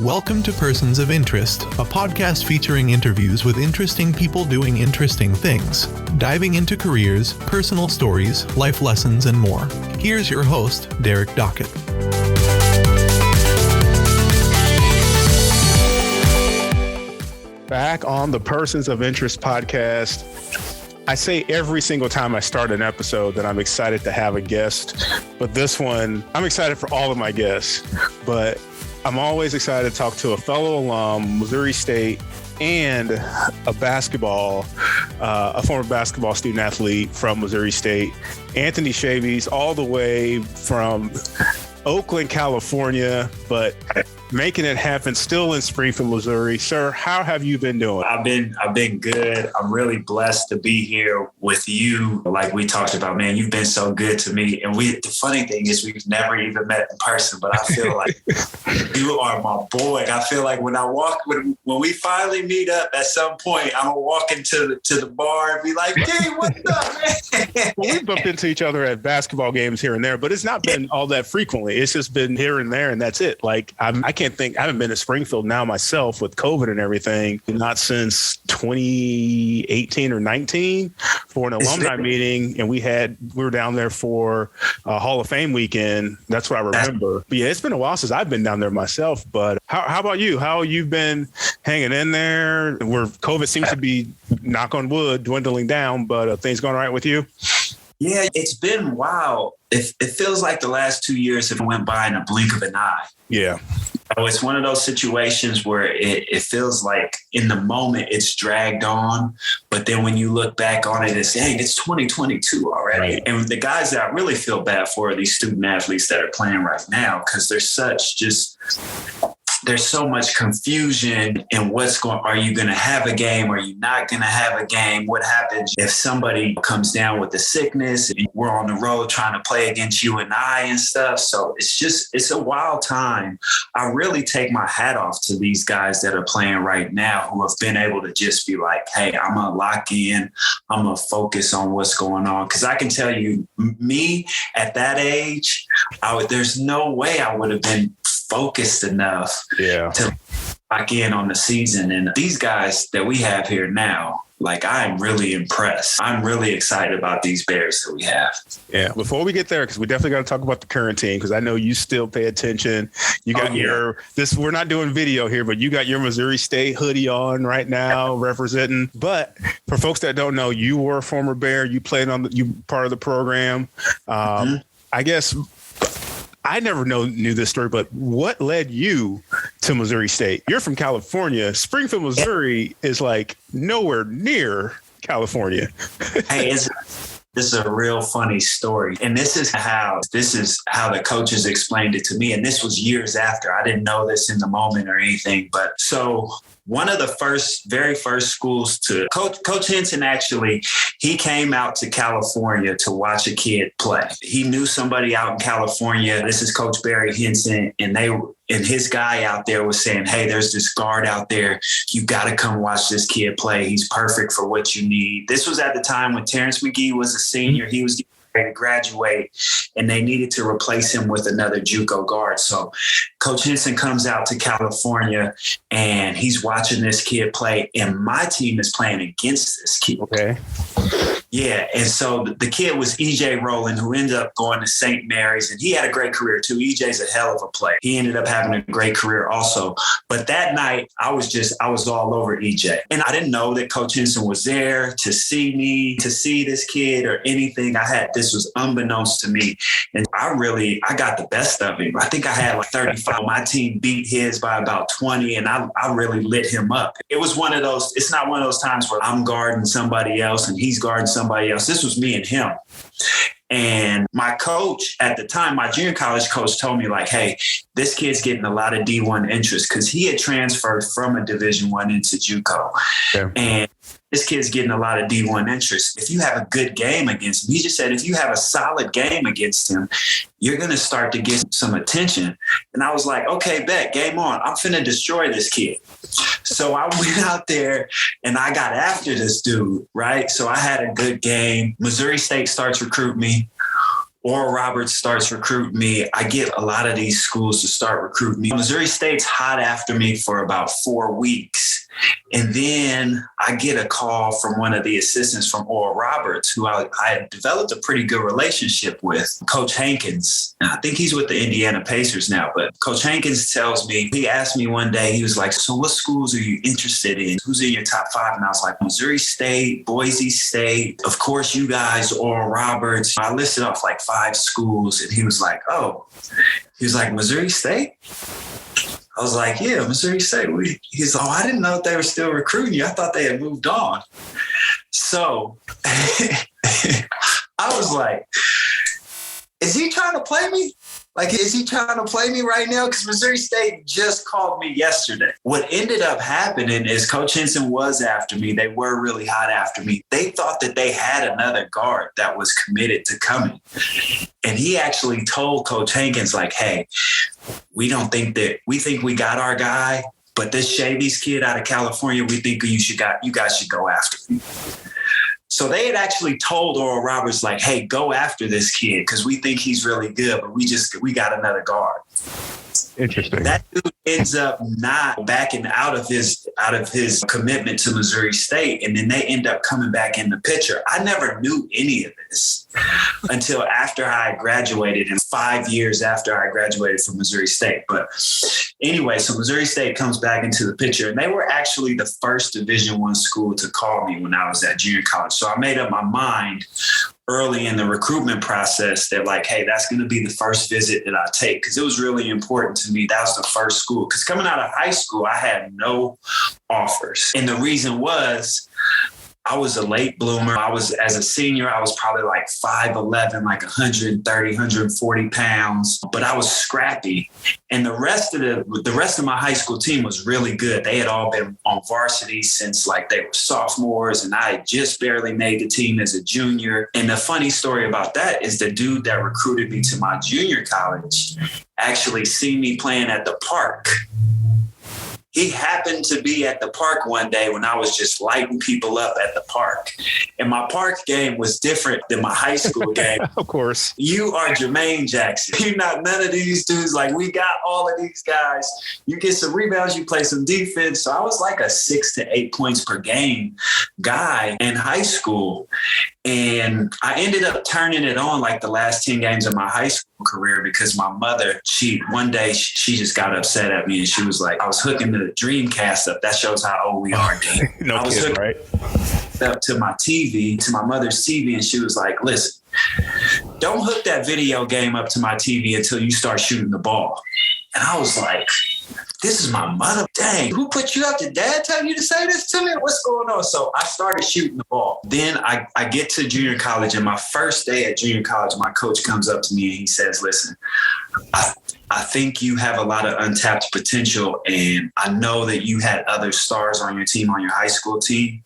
Welcome to Persons of Interest, a podcast featuring interviews with interesting people doing interesting things, diving into careers, personal stories, life lessons, and more. Here's your host, Derek Dockett. Back on the Persons of Interest podcast. I say every single time I start an episode that I'm excited to have a guest, but this one, I'm excited for all of my guests, but I'm always excited to talk to a fellow alum, Missouri State, and a former basketball student athlete from Missouri State, Anthony Shavies, all the way from Oakland, California, but making it happen still in Springfield, Missouri. Sir, how have you been doing? I've been good. I'm really blessed to be here with you. Like we talked about, man, you've been so good to me. And the funny thing is we've never even met in person, but I feel like you are my boy. I feel like when we finally meet up at some point, I'm gonna walk into the bar and be like, hey, what's up, man? Well, we bumped into each other at basketball games here and there, but it's not been all that frequently. It's just been here and there, and that's it. Like I haven't been to Springfield now myself with COVID and everything, not since 2018 or 19 for an alumni meeting. And we were down there for Hall of Fame weekend. That's what I remember. But yeah, it's been a while since I've been down there myself. But how about you? How you've been hanging in there where COVID seems to be, knock on wood, dwindling down, but things going all right with you? Yeah, it's been wild. It feels like the last 2 years have went by in a blink of an eye. Yeah. So it's one of those situations where it feels like in the moment it's dragged on, but then when you look back on it, it's 2022 already. Right. And the guys that I really feel bad for are these student athletes that are playing right now, because there's so much confusion in are you going to have a game? Are you not going to have a game? What happens if somebody comes down with a sickness and we're on the road trying to play against you and I and stuff? So it's a wild time. I really take my hat off to these guys that are playing right now who have been able to just be like, hey, I'm going to lock in. I'm going to focus on what's going on. Because I can tell you, me at that age, there's no way I would have been focused enough to lock in on the season. And these guys that we have here now, like, I'm really impressed. I'm really excited about these Bears that we have. Yeah. Before we get there, because we definitely got to talk about the current team, because I know you still pay attention. You got we're not doing video here, but you got your Missouri State hoodie on right now representing. But for folks that don't know, you were a former Bear. You played you part of the program. I guess I never knew this story, but what led you to Missouri State? You're from California. Springfield, Missouri is like nowhere near California. Hey, this is a real funny story. And this is how the coaches explained it to me. And this was years after. I didn't know this in the moment or anything. But so one of the very first schools to Coach Henson, actually, he came out to California to watch a kid play. He knew somebody out in California. This is Coach Barry Henson. And his guy out there was saying, hey, there's this guard out there. You got to come watch this kid play. He's perfect for what you need. This was at the time when Terrence McGee was a senior. He was ready to graduate, and they needed to replace him with another JUCO guard. So Coach Henson comes out to California, and he's watching this kid play, and my team is playing against this kid. Okay. Yeah, and so the kid was E.J. Rowland, who ended up going to St. Mary's, and he had a great career too. E.J.'s a hell of a player. He ended up having a great career also. But that night, I was all over E.J. And I didn't know that Coach Henson was there to see me, to see this kid or anything. This was unbeknownst to me. And I got the best of him. I think I had like 35. My team beat his by about 20, and I really lit him up. It was it's not one of those times where I'm guarding somebody else and he's guarding somebody else. This was me and him. And my coach at the time, my junior college coach, told me like, hey, this kid's getting a lot of D1 interest, because he had transferred from a Division I into JUCO. Yeah. this kid's getting a lot of D1 interest. If you have a good game against him, he just said, if you have a solid game against him, you're going to start to get some attention. And I was like, okay, bet, game on. I'm finna destroy this kid. So I went out there and I got after this dude, right? So I had a good game. Missouri State starts recruiting me. Oral Roberts starts recruiting me. I get a lot of these schools to start recruiting me. Missouri State's hot after me for about 4 weeks. And then I get a call from one of the assistants from Oral Roberts, who I had developed a pretty good relationship with, Coach Hankins. And I think he's with the Indiana Pacers now, but Coach Hankins tells me, he asked me one day, he was like, so what schools are you interested in? Who's in your top 5? And I was like, Missouri State, Boise State, of course, you guys, Oral Roberts. I listed off like 5 schools, and he was like, Missouri State? I was like, yeah, Missouri State. He's like, I didn't know if they were still recruiting you. I thought they had moved on. So I was like, is he trying to play me? Like, is he trying to play me right now? Because Missouri State just called me yesterday. What ended up happening is Coach Henson was after me. They were really hot after me. They thought that they had another guard that was committed to coming. And he actually told Coach Hankins, like, hey, we think we got our guy, but this Shavies kid out of California, we think you guys should go after him. So they had actually told Oral Roberts, like, hey, go after this kid because we think he's really good, but we got another guard. Interesting. That dude ends up not backing out of his commitment to Missouri State, and then they end up coming back in the picture. I never knew any of this until after I graduated, and 5 years after I graduated from Missouri State. But anyway, so Missouri State comes back into the picture, and they were actually the first Division I school to call me when I was at junior college. So I made up my mind early in the recruitment process that, like, hey, that's going to be the first visit that I take, because it was really important to me. That was the first school, because coming out of high school, I had no offers. And the reason was I was a late bloomer. As a senior, I was probably like 5'11", like 130, 140 pounds, but I was scrappy. And the rest of my high school team was really good. They had all been on varsity since like they were sophomores, and I had just barely made the team as a junior. And the funny story about that is the dude that recruited me to my junior college actually seen me playing at the park. He happened to be at the park one day when I was just lighting people up at the park. And my park game was different than my high school game. Of course. You are Jermaine Jackson. You're not none of these dudes. Like, we got all of these guys. You get some rebounds, you play some defense. So I was like a 6 to 8 points per game guy in high school. And I ended up turning it on like the last 10 games of my high school career, because my mother, one day she just got upset at me, and she was like, I was hooking the Dreamcast up. That shows how old we are, dude. No I was kidding, right? Up to my TV, to my mother's TV, and she was like, listen, don't hook that video game up to my TV until you start shooting the ball. And I was like, this is my mother. Dang, who put you up? Did dad tell you to say this to me? What's going on? So I started shooting the ball. Then I get to junior college, and my first day at junior college, my coach comes up to me and he says, listen, I think you have a lot of untapped potential, and I know that you had other stars on your team, on your high school team,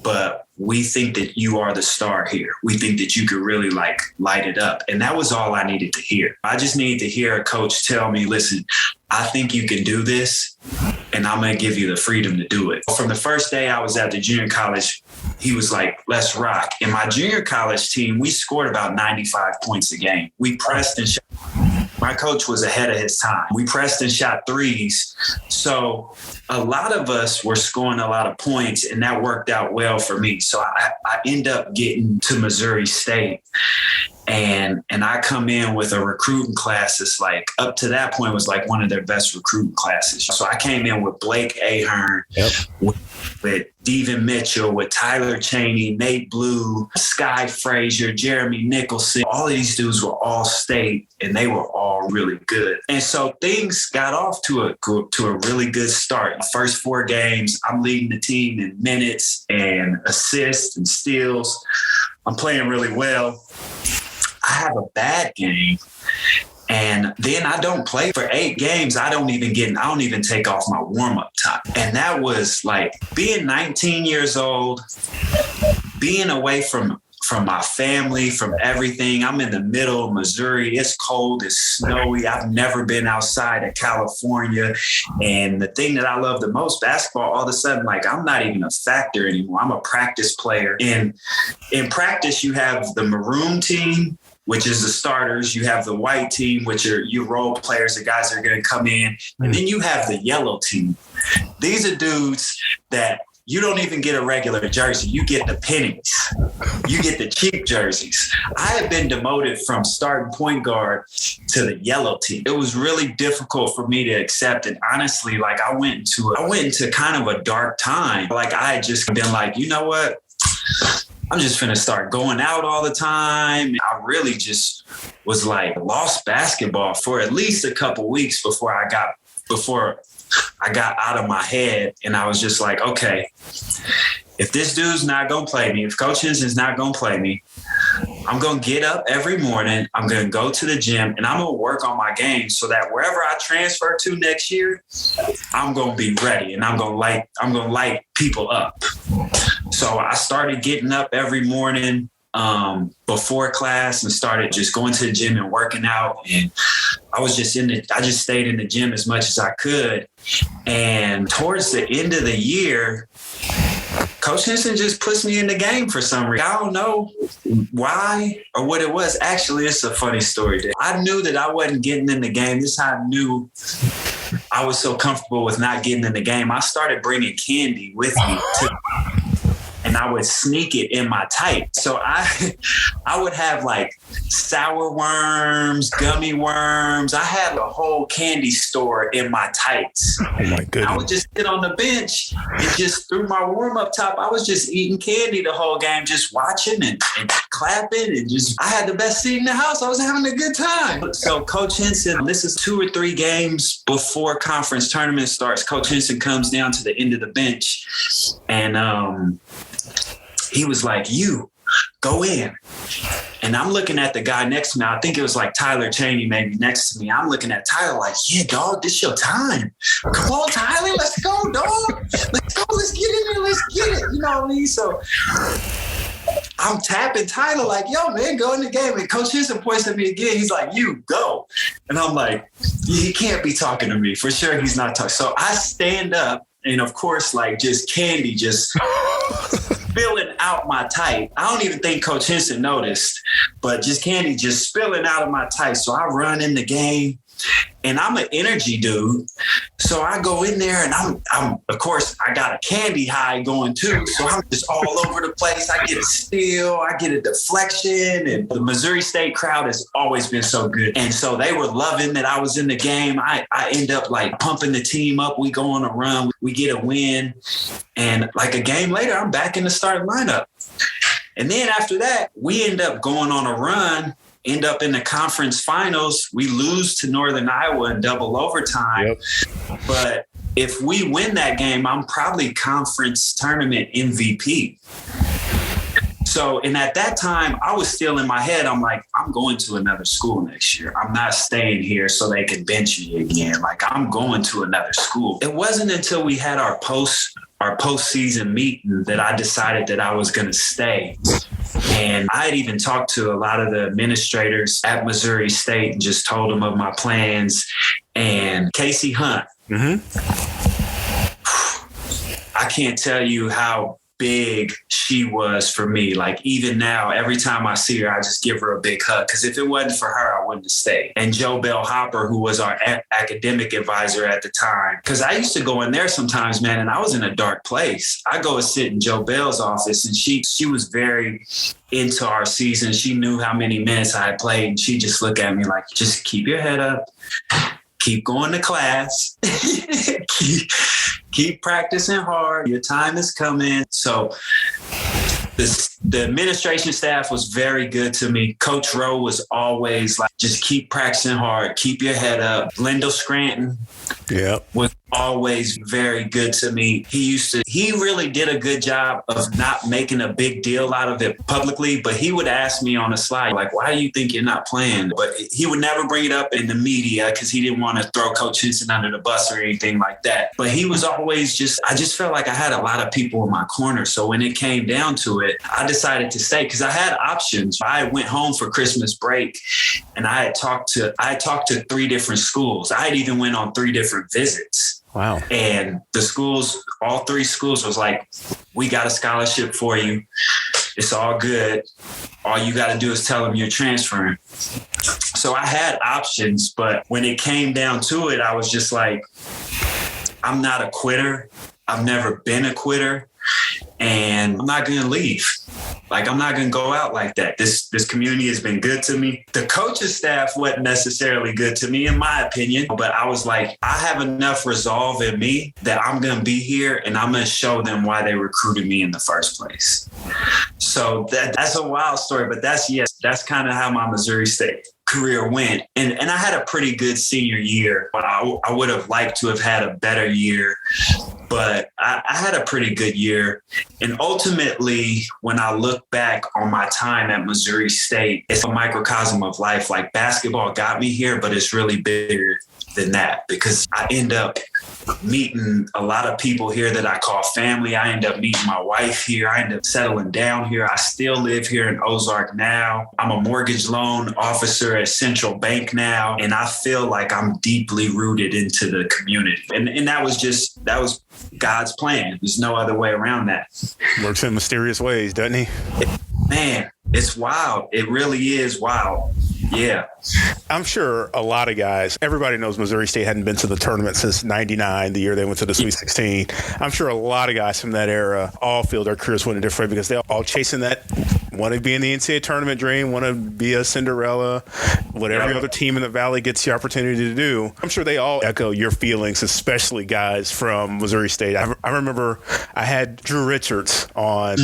but we think that you are the star here. We think that you could really like light it up. And that was all I needed to hear. I just needed to hear a coach tell me, listen, I think you can do this, and I'm going to give you the freedom to do it. From the first day I was at the junior college, he was like, let's rock. In my junior college team, we scored about 95 points a game. We pressed and shot. My coach was ahead of his time. We pressed and shot threes. So a lot of us were scoring a lot of points, and that worked out well for me. So I end up getting to Missouri State, and I come in with a recruiting class that's like, up to that point was like one of their best recruiting classes. So I came in with Blake Ahern, with Devin Mitchell, with Tyler Chaney, Nate Blue, Sky Frazier, Jeremy Nicholson. All of these dudes were all state, and they were all really good. And so things got off to a really good start. The first 4 games, I'm leading the team in minutes and assists and steals. I'm playing really well. I have a bad game, And then I don't play for 8 games. I don't even take off my warm-up time. And that was like being 19 years old, being away from my family, from everything. I'm in the middle of Missouri. It's cold. It's snowy. I've never been outside of California. And the thing that I love the most, basketball, all of a sudden, like I'm not even a factor anymore. I'm a practice player. And in practice, you have the maroon team, which is the starters. You have the white team, which are your role players, the guys that are going to come in. And then you have the yellow team. These are dudes that you don't even get a regular jersey. You get the pennies. You get the cheap jerseys. I had been demoted from starting point guard to the yellow team. It was really difficult for me to accept. And honestly, like I went into kind of a dark time. Like I had just been like, you know what? I'm just going to start going out all the time. I really just was like lost basketball for at least a couple weeks before I got out of my head. And I was just like, okay, if this dude's not going to play me, if Coach Henson's not going to play me, I'm going to get up every morning. I'm going to go to the gym and I'm going to work on my game so that wherever I transfer to next year, I'm going to be ready and I'm going to light people up. So I started getting up every morning before class and started just going to the gym and working out. And I just stayed in the gym as much as I could. And towards the end of the year, Coach Henson just puts me in the game for some reason. I don't know why or what it was. Actually, it's a funny story. I knew that I wasn't getting in the game. This is how I knew I was so comfortable with not getting in the game. I started bringing candy with me and I would sneak it in my tights. So I would have like sour worms, gummy worms. I had a whole candy store in my tights. Oh my goodness. I would just sit on the bench and just through my warm-up top, I was just eating candy the whole game, just watching and clapping and I had the best seat in the house. I was having a good time. So Coach Henson, this is 2 or 3 games before conference tournament starts. Coach Henson comes down to the end of the bench and he was like, you go in. And I'm looking at the guy next to me. I think it was like Tyler Chaney maybe next to me. I'm looking at Tyler like, yeah, dog, this your time. Come on, Tyler, let's go, dog. Let's go, let's get in there, let's get it. You know what I mean? So I'm tapping Tyler like, yo, man, go in the game. And Coach Henson points at me again. He's like, you go. And I'm like, he can't be talking to me. For sure he's not talking. So I stand up and of course, like just candy just spilling out my tight. I don't even think Coach Henson noticed, but just candy just spilling out of my tight. So I run in the game and I'm an energy dude. So I go in there and I'm of course, I got a candy high going too. So I'm just all over the place. I get a steal, I get a deflection, and the Missouri State crowd has always been so good. And so they were loving that I was in the game. I end up like pumping the team up. We go on a run, we get a win. And like a game later, I'm back in the starting lineup. And then after that, we end up going on a run, end up in the conference finals. We lose to Northern Iowa in double overtime. Yep. But if we win that game, I'm probably conference tournament MVP. So, and at that time, I was still in my head. I'm like, I'm going to another school next year. I'm not staying here so they can bench me again. Like, I'm going to another school. It wasn't until we had our postseason meeting that I decided that I was going to stay. And I had even talked to a lot of the administrators at Missouri State and just told them of my plans. And Casey Hunt, I can't tell you how big she was for me. Like even now, every time I see her, I just give her a big hug. Because if it wasn't for her, I wouldn't have stayed. And Joe Bell Hopper, who was our academic advisor at the time. Because I used to go in there sometimes, man, and I was in a dark place. I go and sit in Joe Bell's office, and she was very into our season. She knew how many minutes I had played, and she just looked at me like, just keep your head up. Keep going to class, keep practicing hard. Your time is coming. So The administration staff was very good to me. Coach Rowe was always like, just keep practicing hard, keep your head up. Lindell Scranton was always very good to me. He really did a good job of not making a big deal out of it publicly, but he would ask me on the slide, like, why do you think you're not playing? But he would never bring it up in the media because he didn't want to throw Coach Henson under the bus or anything like that. But he was always I just felt like I had a lot of people in my corner. So when it came down to it, I decided to stay because I had options. I went home for Christmas break and I had talked to 3 different schools. I had even went on 3 different visits. Wow. And the schools, all 3 schools was like, we got a scholarship for you. It's all good. All you got to do is tell them you're transferring. So I had options, but when it came down to it, I was just like, I'm not a quitter. I've never been a quitter. And I'm not going to leave. Like, I'm not going to go out like that. This community has been good to me. The coaching staff wasn't necessarily good to me, in my opinion. But I was like, I have enough resolve in me that I'm going to be here and I'm going to show them why they recruited me in the first place. So that's a wild story, but that's kind of how my Missouri State career went. And I had a pretty good senior year, but I would have liked to have had a better year. But I had a pretty good year. And ultimately, when I look back on my time at Missouri State, it's a microcosm of life. Like, basketball got me here, but it's really bigger than that because I end up meeting a lot of people here that I call family. I end up meeting my wife here. I end up settling down here. I still live here in Ozarks now. I'm a mortgage loan officer at Central Bank now. And I feel like I'm deeply rooted into the community. And that was God's plan. There's no other way around that. Works in mysterious ways, doesn't he? Man, it's wild. It really is wild. Yeah. I'm sure a lot of guys, everybody knows Missouri State hadn't been to the tournament since 99, the year they went to the Sweet 16. I'm sure a lot of guys from that era all feel their careers went a different way because they're all chasing that, want to be in the NCAA tournament dream, want to be a Cinderella, what every other team in the Valley gets the opportunity to do. I'm sure they all echo your feelings, especially guys from Missouri State. I remember I had Drew Richards on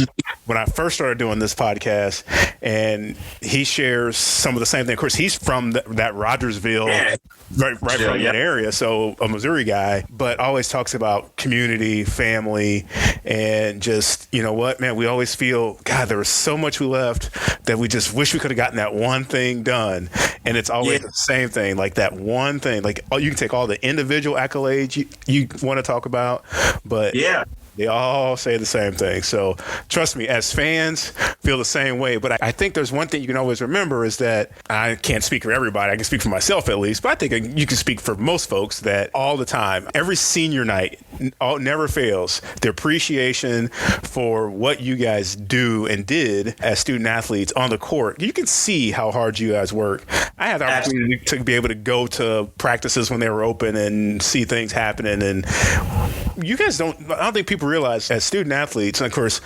when I first started doing this podcast, and he shares some of the same thing. Of course, he's from that Rogersville, right from that area, so a Missouri guy, but always talks about community, family, and just, you know what, man, we always feel, God, there was so much we left that we just wish we could have gotten that one thing done. And it's always the same thing, like that one thing. Like, you can take all the individual accolades you want to talk about, but they all say the same thing. So trust me, as fans, feel the same way. But I think there's one thing you can always remember is that I can't speak for everybody. I can speak for myself at least. But I think you can speak for most folks that all the time, every senior night, never fails. The appreciation for what you guys do and did as student athletes on the court. You can see how hard you guys work. I had the opportunity to be able to go to practices when they were open and see things happening. And you guys I don't think people realize as student athletes, and of course,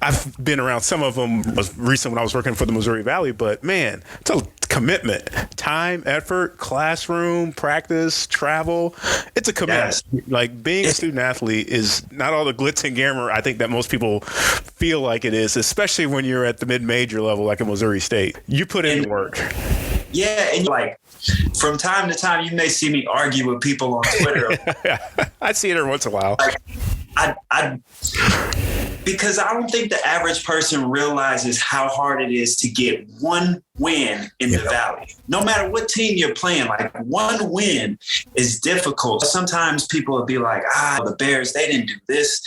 I've been around some of them recently when I was working for the Missouri Valley, but man, it's a commitment, time, effort, classroom, practice, travel. It's a commitment. Yes. Like, being a student athlete is not all the glitz and glamour I think that most people feel like it is, especially when you're at the mid-major level, like at Missouri State. You put in work. Yeah, and like, from time to time, you may see me argue with people on Twitter. I see it every once in a while. Because I don't think the average person realizes how hard it is to get one win in the Valley. No matter what team you're playing, like, one win is difficult. Sometimes people will be like, the Bears, they didn't do this.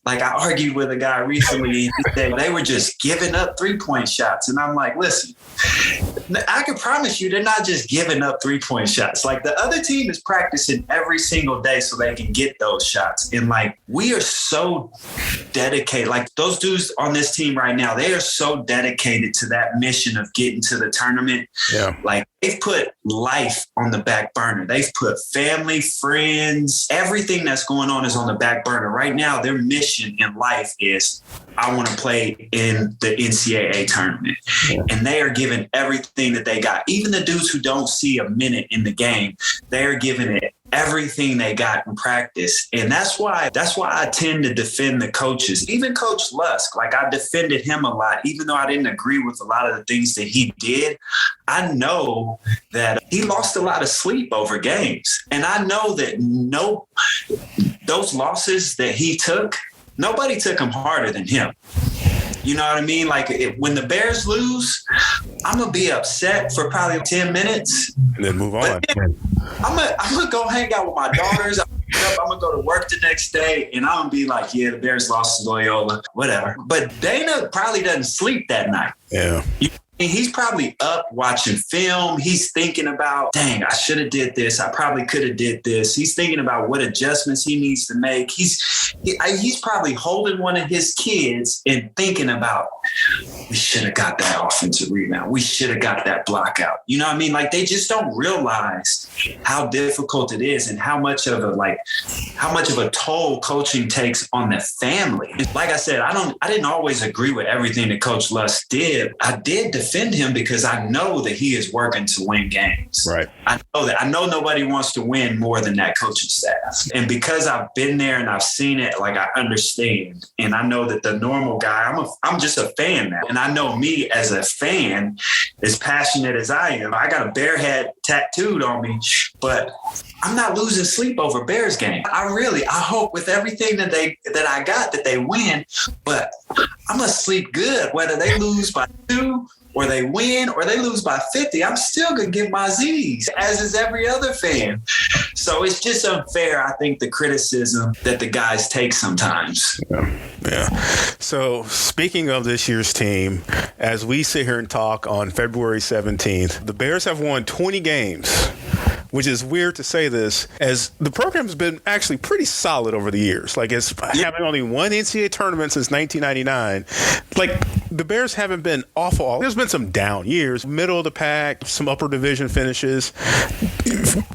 Like, I argued with a guy recently, and he said they were just giving up 3-point shots. And I'm like, listen, I can promise you they're not just giving up 3-point shots. Like, the other team is practicing every single day so they can get those shots. And like, we are so dedicated. Like, those dudes on this team right now, they are so dedicated to that mission of getting to the tournament. Yeah. Like, they've put life on the back burner. They've put family, friends, everything that's going on is on the back burner. Right now, their mission in life is, I want to play in the NCAA tournament. Yeah. And they are giving everything that they got. Even the dudes who don't see a minute in the game, they are giving it everything they got in practice. And that's why I tend to defend the coaches, even Coach Lusk. Like, I defended him a lot, even though I didn't agree with a lot of the things that he did. I know that he lost a lot of sleep over games. And I know that those losses that he took, nobody took them harder than him. You know what I mean? Like, when the Bears lose, I'm going to be upset for probably 10 minutes. And then move on. I'm going to go hang out with my daughters. I'm going to go to work the next day, and I'm going to be like, yeah, the Bears lost to Loyola, whatever. But Dana probably doesn't sleep that night. Yeah. He's probably up watching film. He's thinking about, dang, I should have did this. I probably could have did this. He's thinking about what adjustments he needs to make. He's probably holding one of his kids and thinking about, we should have got that offensive rebound. We should have got that block out. You know what I mean? Like, they just don't realize how difficult it is and how much of a toll coaching takes on the family. Like I said, I didn't always agree with everything that Coach Lusk did. I did defend him because I know that he is working to win games. Right. I know that. I know nobody wants to win more than that coaching staff. And because I've been there and I've seen it, like, I understand. And I know that the normal guy, I'm just a fan now. And I know me as a fan, as passionate as I am, I got a bear hat tattooed on me, but I'm not losing sleep over Bears game. I hope with everything that I got that they win, but I'm going to sleep good whether they lose by 2 or they win or they lose by 50. I'm still going to get my Z's, as is every other fan. So it's just unfair, I think, the criticism that the guys take sometimes. Yeah. So speaking of this year's team, as we sit here and talk on February 17th, the Bears have won 20 games, which is weird to say this, as the program's been actually pretty solid over the years. Like, it's having only one NCAA tournament since 1999. Like, the Bears haven't been awful. There's been some down years, middle of the pack, some upper division finishes.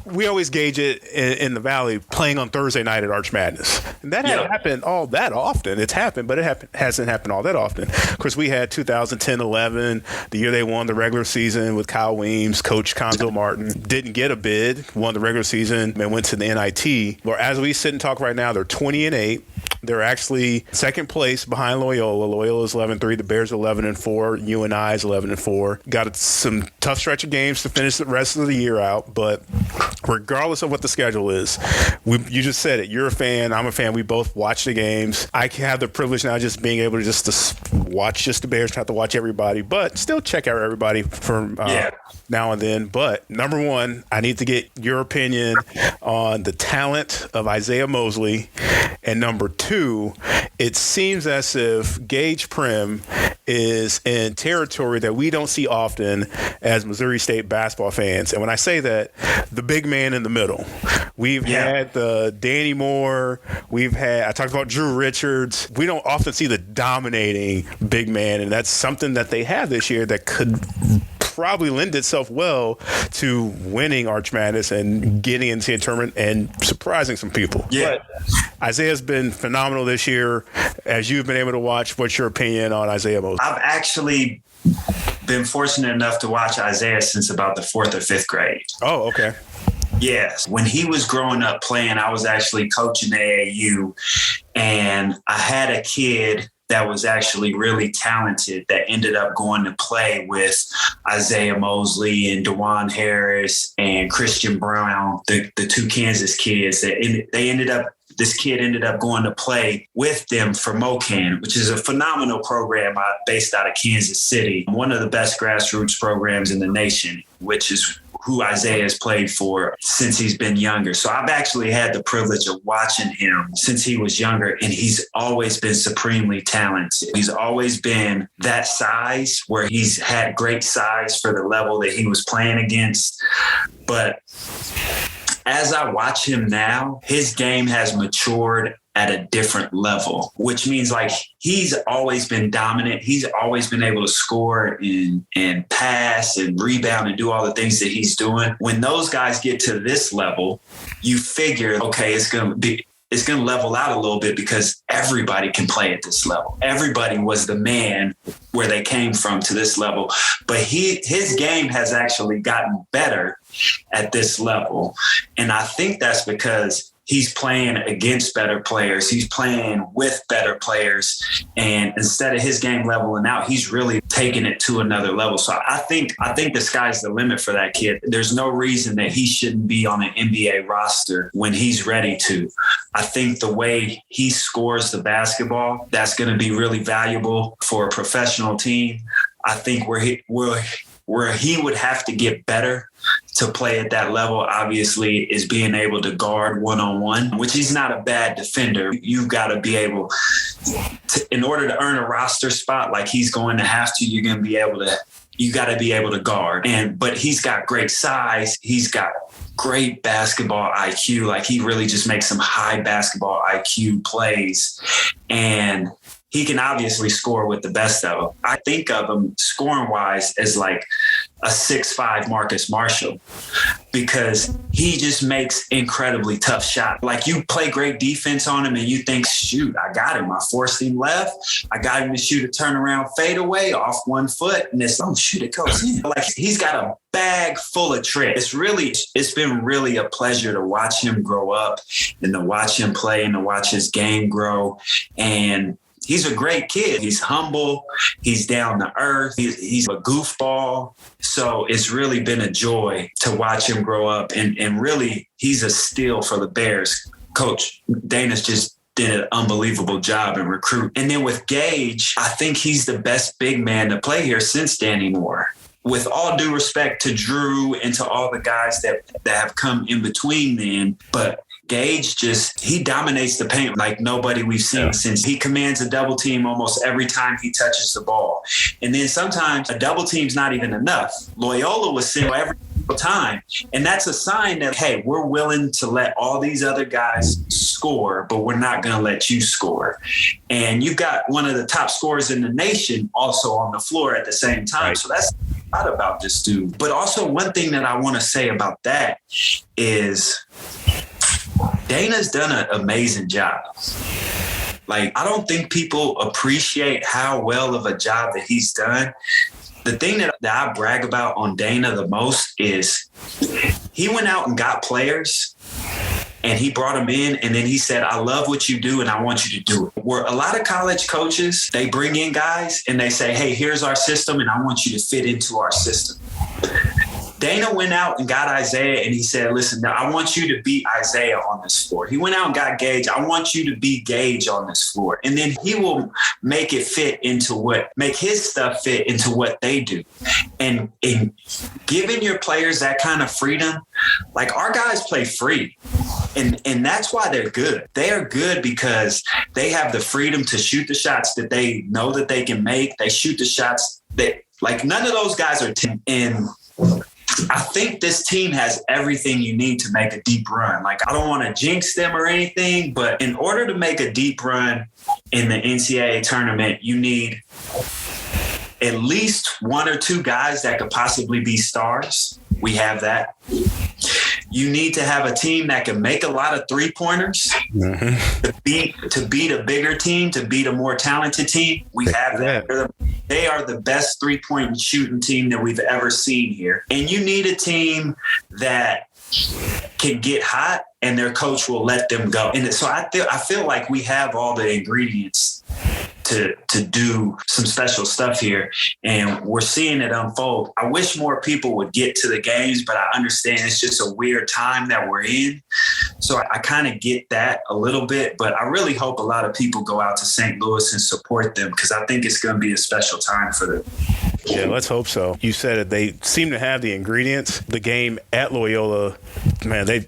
We always gauge it in the Valley playing on Thursday night at Arch Madness. And that hasn't happened all that often. It's happened, but it hasn't happened all that often. Of course, we had 2010-11, the year they won the regular season with Kyle Weems, Coach Conzo Martin. Didn't get a bid, won the regular season, and went to the NIT. Or as we sit and talk right now, they're 20-8. They're actually second place behind Loyola. Loyola's 11-3. The Bears are 11-4. UNI is 11-4. Got some tough stretch of games to finish the rest of the year out. But regardless of what the schedule is, you just said it. You're a fan. I'm a fan. We both watch the games. I have the privilege now just being able to watch just the Bears. Not have to watch everybody, but still check out everybody from now and then. But number one, I need to get your opinion on the talent of Isaiah Mosley. And number two, it seems as if Gage Prim is in territory that we don't see often as Missouri State basketball fans. And when I say that, the big man in the middle. We've had the Danny Moore. I talked about Drew Richards. We don't often see the dominating big man, and that's something that they have this year that could probably lend itself well to winning Arch Madness and getting into a tournament and surprising some people. Yeah. But Isaiah's been phenomenal this year. As you've been able to watch, what's your opinion on Isaiah Mosley? I've actually been fortunate enough to watch Isaiah since about the 4th or 5th grade. Oh, okay. Yes. When he was growing up playing, I was actually coaching AAU, and I had a kid that was actually really talented that ended up going to play with Isaiah Mosley and DeJuan Harris and Christian Brown, the two Kansas kids. This kid ended up going to play with them for MoKan, which is a phenomenal program based out of Kansas City, one of the best grassroots programs in the nation, which is who Isaiah has played for since he's been younger. So I've actually had the privilege of watching him since he was younger, and he's always been supremely talented. He's always been that size where he's had great size for the level that he was playing against. But as I watch him now, his game has matured at a different level, which means like he's always been dominant. He's always been able to score and pass and rebound and do all the things that he's doing. When those guys get to this level, you figure, okay, it's going to level out a little bit because everybody can play at this level. Everybody was the man where they came from to this level. But his game has actually gotten better at this level. And I think that's because he's playing against better players. He's playing with better players. And instead of his game leveling out, he's really taking it to another level. So I think the sky's the limit for that kid. There's no reason that he shouldn't be on an NBA roster when he's ready to. I think the way he scores the basketball, that's going to be really valuable for a professional team. I think where he would have to get better to play at that level, obviously, is being able to guard one-on-one, which he's not a bad defender. You've got to be able to, in order to earn a roster spot like he's going to have to, you got to be able to guard. But he's got great size. He's got great basketball IQ. Like, he really just makes some high basketball IQ plays. And he can obviously score with the best of them. I think of him scoring-wise as like a 6'5" Marcus Marshall, because he just makes incredibly tough shots. Like, you play great defense on him and you think, shoot, I got him. I forced him left. I got him to shoot a turnaround fadeaway off 1 foot. And it's, oh, shoot, it goes in. Like, he's got a bag full of tricks. It's been really a pleasure to watch him grow up and to watch him play and to watch his game grow. And he's a great kid. He's humble. He's down to earth. He's a goofball. So it's really been a joy to watch him grow up. And really, he's a steal for the Bears. Coach Dana's just did an unbelievable job in recruit. And then with Gage, I think he's the best big man to play here since Danny Moore. With all due respect to Drew and to all the guys that have come in between then, but Gage he dominates the paint like nobody we've seen since. He commands a double team almost every time he touches the ball. And then sometimes a double team's not even enough. Loyola was single every time. And that's a sign that, hey, we're willing to let all these other guys score, but we're not going to let you score. And you've got one of the top scorers in the nation also on the floor at the same time. Right. So that's a lot about this dude. But also one thing that I want to say about that is Dana's done an amazing job. Like, I don't think people appreciate how well of a job that he's done. The thing that I brag about on Dana the most is he went out and got players and he brought them in, and then he said, I love what you do and I want you to do it. Where a lot of college coaches, they bring in guys and they say, hey, here's our system and I want you to fit into our system. Dana went out and got Isaiah and he said, listen, now I want you to be Isaiah on this floor. He went out and got Gage. I want you to be Gage on this floor. And then he will make his stuff fit into what they do. And in giving your players that kind of freedom, like, our guys play free. And that's why they're good. They are good because they have the freedom to shoot the shots that they know that they can make. They shoot the shots that, like, none of those guys are in. I think this team has everything you need to make a deep run. Like, I don't want to jinx them or anything, but in order to make a deep run in the NCAA tournament, you need at least 1 or 2 guys that could possibly be stars. We have that. You need to have a team that can make a lot of three-pointers to beat a bigger team, to beat a more talented team. We have that. They are the best three-point shooting team that we've ever seen here. And you need a team that can get hot and their coach will let them go. And so I feel like we have all the ingredients to do some special stuff here, and we're seeing it unfold. I wish more people would get to the games, but I understand it's just a weird time that we're in. So I kind of get that a little bit, but I really hope a lot of people go out to St. Louis and support them, because I think it's going to be a special time for them. Yeah, let's hope so. You said it. They seem to have the ingredients. The game at Loyola, man, they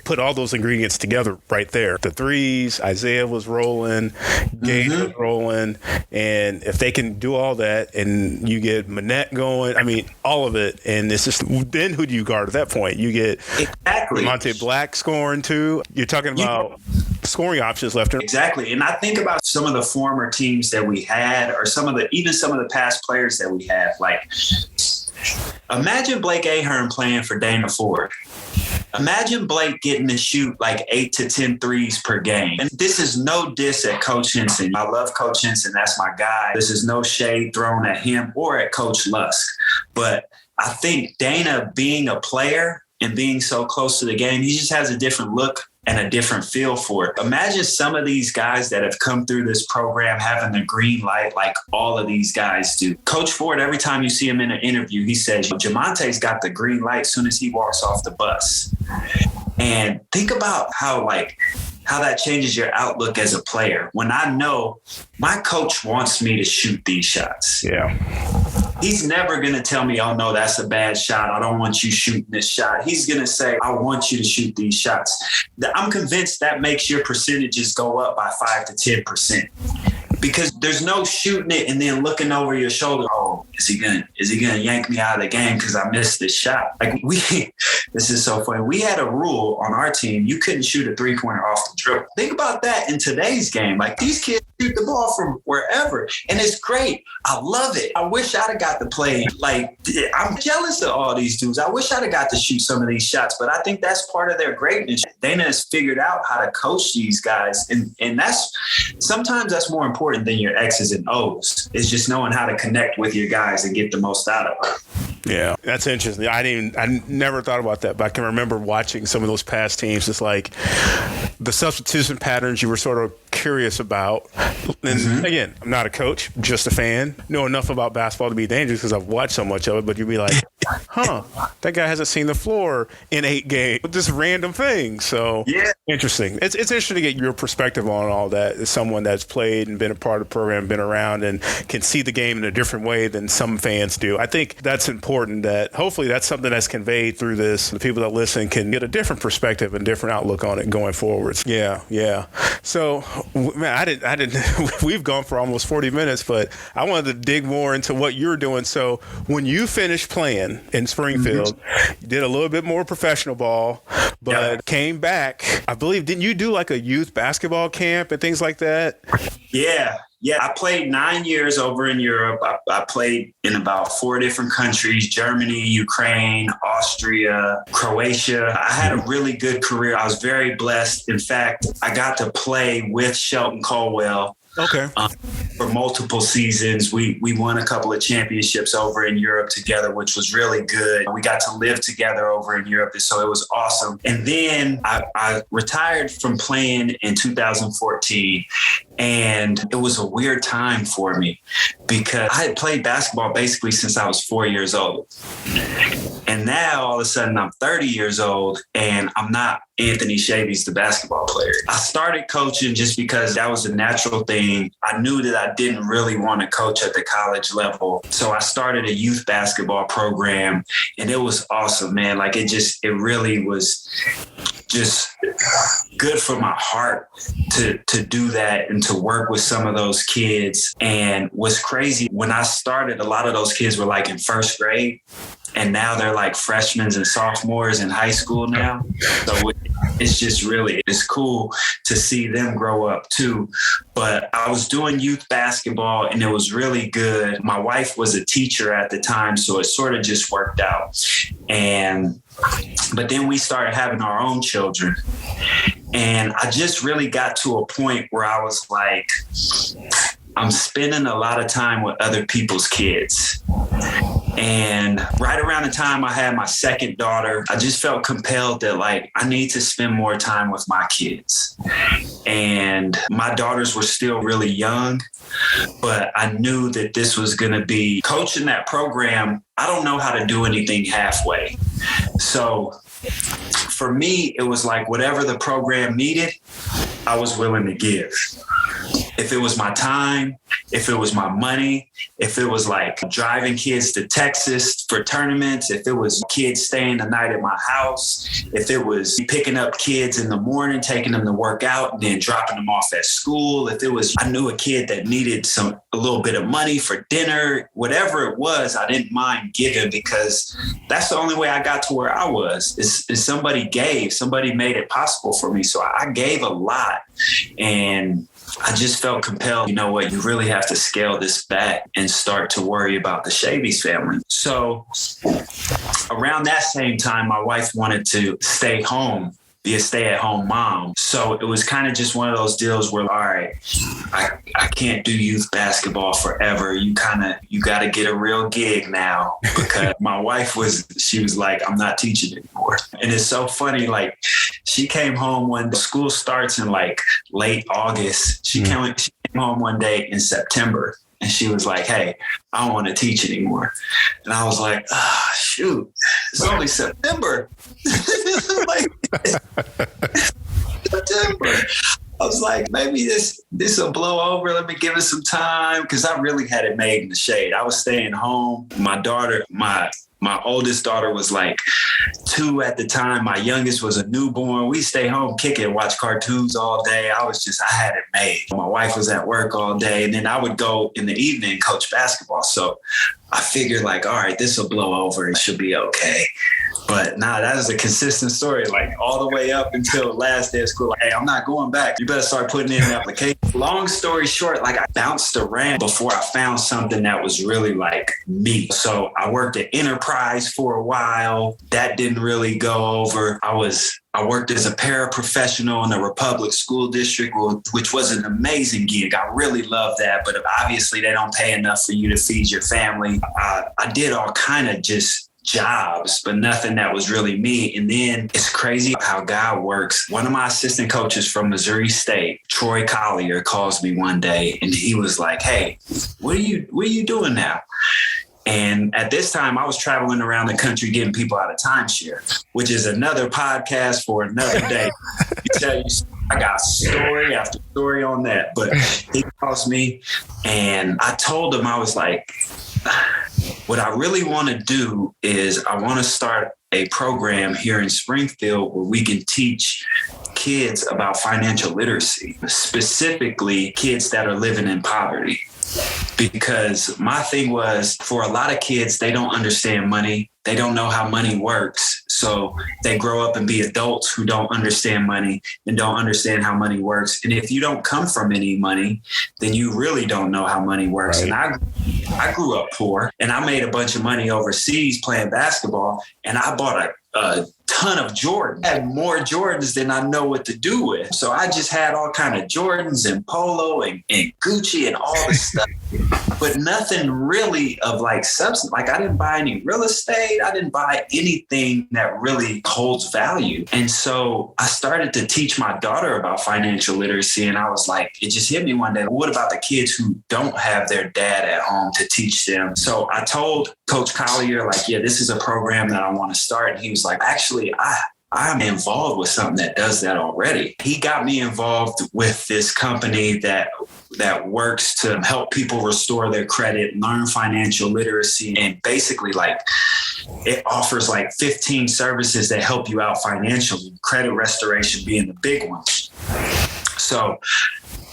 put all those ingredients together right there. The threes, Isaiah was rolling, Gage was rolling. And if they can do all that and you get Manette going, I mean, all of it. And it's just, then who do you guard at that point? You get Monte Black scoring too. You're talking about scoring options left and exactly. And I think about some of the former teams that we had, or some of the past players that we have. Like, imagine Blake Ahern playing for Dana Ford. Imagine Blake getting to shoot like 8 to 10 threes per game. And this is no diss at Coach Henson. I love Coach Henson. That's my guy. This is no shade thrown at him or at Coach Lusk. But I think Dana, being a player and being so close to the game, he just has a different look and a different feel for it. Imagine some of these guys that have come through this program having the green light like all of these guys do. Coach Ford, every time you see him in an interview, he says, Jamonte's got the green light as soon as he walks off the bus. And think about how that changes your outlook as a player. When I know my coach wants me to shoot these shots. Yeah. He's never going to tell me, oh, no, that's a bad shot. I don't want you shooting this shot. He's going to say, I want you to shoot these shots. I'm convinced that makes your percentages go up by 5 to 10%. Because there's no shooting it and then looking over your shoulder. Oh, is he gonna yank me out of the game because I missed this shot? Like this is so funny. We had a rule on our team: you couldn't shoot a 3-pointer off the dribble. Think about that in today's game. Like these kids shoot the ball from wherever, and it's great. I love it. I wish I'd have got to play. Like I'm jealous of all these dudes. I wish I'd have got to shoot some of these shots, but I think that's part of their greatness. Dana has figured out how to coach these guys, and sometimes that's more important than your X's and O's. It's just knowing how to connect with your guys and get the most out of them. Yeah, that's interesting. I never thought about that, but I can remember watching some of those past teams. It's like the substitution patterns you were sort of curious about. And again, I'm not a coach, just a fan. Know enough about basketball to be dangerous because I've watched so much of it, but you'd be like, that guy hasn't seen the floor in 8 games. Just random things. So yeah, interesting. It's interesting to get your perspective on all that as someone that's played and been a part of the program, been around, and can see the game in a different way than some fans do. I think that's important, that hopefully that's something that's conveyed through this. The people that listen can get a different perspective and different outlook on it going forwards. Yeah. So, man, I didn't. We've gone for almost 40 minutes, but I wanted to dig more into what you're doing. So, when you finished playing in Springfield, you did a little bit more professional ball, but came back. I believe, didn't you do like a youth basketball camp and things like that? Yeah. I played 9 years over in Europe. I played in about 4 different countries: Germany, Ukraine, Austria, Croatia. I had a really good career. I was very blessed. In fact, I got to play with Shelton Colwell. Okay. For multiple seasons. We won a couple of championships over in Europe together, which was really good. We got to live together over in Europe, so it was awesome. And then I retired from playing in 2014, and it was a weird time for me because I had played basketball basically since I was 4 years old. And now all of a sudden I'm 30 years old and I'm not Anthony Shavies, the basketball player. I started coaching just because that was a natural thing. I knew that I didn't really want to coach at the college level. So I started a youth basketball program, and it was awesome, man. Like it really was just good for my heart to do that and to work with some of those kids. And what's crazy, when I started, a lot of those kids were like in first grade. And now they're like freshmen and sophomores in high school now. So it's cool to see them grow up too. But I was doing youth basketball and it was really good. My wife was a teacher at the time, so it sort of just worked out. But then we started having our own children. And I just really got to a point where I was like, I'm spending a lot of time with other people's kids. And right around the time I had my second daughter, I just felt compelled that like I need to spend more time with my kids. And my daughters were still really young, but I knew that this was going to be coaching that program. I don't know how to do anything halfway. So for me, it was like whatever the program needed, I was willing to give. If it was my time, if it was my money, if it was like driving kids to Texas for tournaments, if it was kids staying the night at my house, if it was picking up kids in the morning, taking them to work out and then dropping them off at school, if it was, I knew a kid that needed a little bit of money for dinner, whatever it was, I didn't mind giving because that's the only way I got to where I was is somebody made it possible for me. So I gave a lot, and I just felt compelled, you know what, you really really have to scale this back and start to worry about the Shavies family. So around that same time, my wife wanted to stay home, be a stay-at-home mom. So it was kind of just one of those deals where, all right, I can't do youth basketball forever. You got to get a real gig now, because my wife was like, I'm not teaching anymore. And it's so funny. Like, she came home when the school starts in like late August. She came home one day in September. And she was like, hey, I don't want to teach anymore. And I was like, shoot, it's only September. Like, September. I was like, maybe this will blow over. Let me give it some time. Because I really had it made in the shade. I was staying home. My daughter, my oldest daughter was like 2 at the time. My youngest was a newborn. We stay home, kick it, watch cartoons all day. I had it made. My wife was at work all day. And then I would go in the evening and coach basketball. So I figured like, all right, this will blow over. It should be okay. But that is a consistent story, like all the way up until the last day of school. Like, hey, I'm not going back. You better start putting in an application. Long story short, like I bounced around before I found something that was really like me. So I worked at Enterprise for a while. That didn't really go over. I worked as a paraprofessional in the Republic School District, which was an amazing gig. I really loved that, but obviously they don't pay enough for you to feed your family. I did all kind of just jobs, but nothing that was really me. And then it's crazy how God works. One of my assistant coaches from Missouri State, Troy Collier, calls me one day and he was like, hey, what are you doing now? And at this time, I was traveling around the country getting people out of timeshare, which is another podcast for another day. I got story after story on that. But he calls me and I told him, I was like, what I really want to do is I want to start a program here in Springfield where we can teach kids about financial literacy, specifically kids that are living in poverty. Because my thing was, for a lot of kids, they don't understand money. They don't know how money works. So they grow up and be adults who don't understand money and don't understand how money works. And if you don't come from any money, then you really don't know how money works. Right. And I grew up poor and I made a bunch of money overseas playing basketball. And I bought a ton of Jordans. I had more Jordans than I know what to do with. So I just had all kind of Jordans and Polo and Gucci and all this stuff, but nothing really of like substance. Like I didn't buy any real estate. I didn't buy anything that really holds value. And so I started to teach my daughter about financial literacy. And I was like, it just hit me one day. What about the kids who don't have their dad at home to teach them? So I told Coach Collier, like, yeah, this is a program that I want to start. And he was like, actually, I'm involved with something that does that already. He got me involved with this company that works to help people restore their credit, learn financial literacy, and basically like it offers like 15 services that help you out financially, credit restoration being the big one. So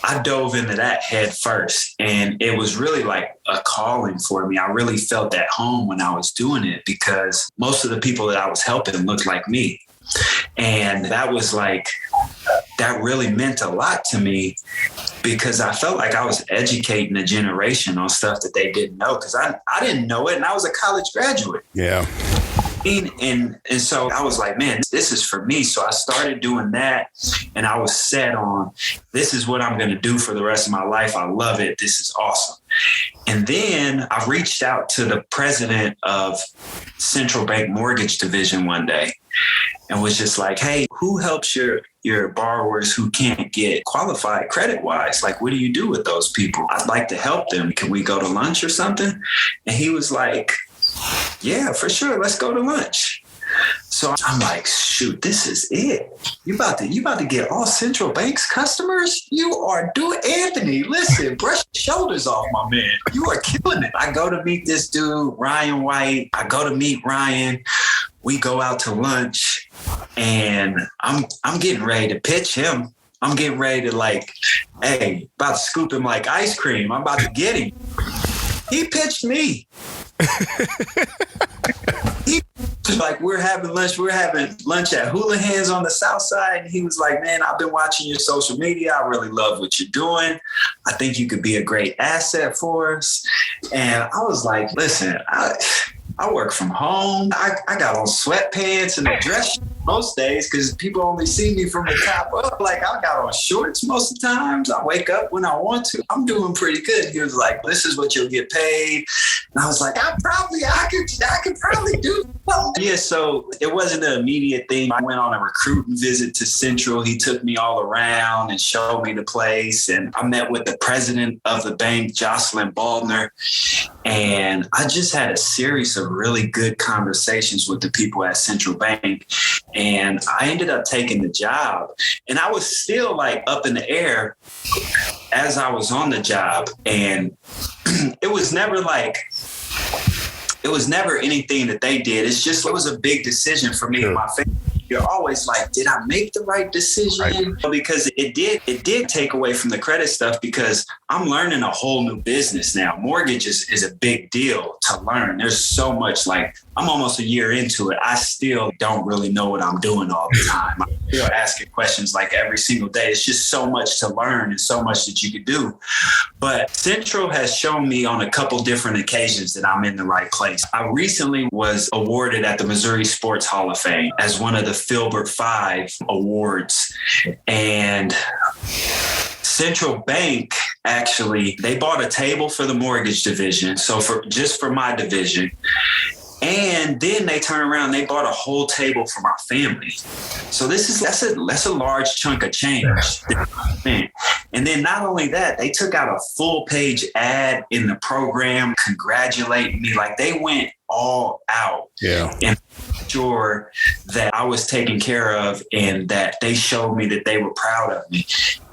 I dove into that head first, and it was really like a calling for me. I really felt at home when I was doing it because most of the people that I was helping looked like me. And that really meant a lot to me because I felt like I was educating a generation on stuff that they didn't know because I didn't know it and I was a college graduate. Yeah. And so I was like, man, this is for me. So I started doing that and I was set on this is what I'm going to do for the rest of my life. I love it. This is awesome. And then I reached out to the president of Central Bank Mortgage Division one day and was just like, hey, who helps your borrowers who can't get qualified credit wise? Like, what do you do with those people? I'd like to help them. Can we go to lunch or something? And he was like, yeah, for sure. Let's go to lunch. So I'm like, shoot, this is it. You about to get all Central Bank's customers? You are doing, Anthony, listen, brush your shoulders off, my man. You are killing it. I go to meet this dude, Ryan White. I go to meet Ryan. We go out to lunch and I'm getting ready to pitch him. I'm getting ready to like, hey, about to scoop him like ice cream. I'm about to get him. He pitched me. Like we're having lunch at Houlihan's on the South Side. And he was like, man, I've been watching your social media. I really love what you're doing. I think you could be a great asset for us. And I was like, listen, I work from home. I got on sweatpants and a dress most days because people only see me from the top up. Like I got on shorts most of the times. I wake up when I want to. I'm doing pretty good. He was like, this is what you'll get paid. And I was like, I could probably do something. Yeah, so it wasn't an immediate thing. I went on a recruiting visit to Central. He took me all around and showed me the place. And I met with the president of the bank, Jocelyn Baldner. And I just had a series of really good conversations with the people at Central Bank. And I ended up taking the job. And I was still like up in the air as I was on the job. And it was never anything that they did. It was a big decision for me and my family. You're always like, did I make the right decision? Right. Because it did take away from the credit stuff because I'm learning a whole new business now. Mortgages is a big deal to learn. There's so much, like I'm almost a year into it. I still don't really know what I'm doing all the time. I'm still asking questions like every single day. It's just so much to learn and so much that you could do. But Central has shown me on a couple different occasions that I'm in the right place. I recently was awarded at the Missouri Sports Hall of Fame as one of the Filbert 5 awards. And Central Bank, actually, they bought a table for the mortgage division. So for my division. And then they turn around, they bought a whole table for my family. So that's a large chunk of change. Man. And then not only that, they took out a full page ad in the program congratulating me. Like they went all out. Yeah. And sure that I was taken care of and that they showed me that they were proud of me.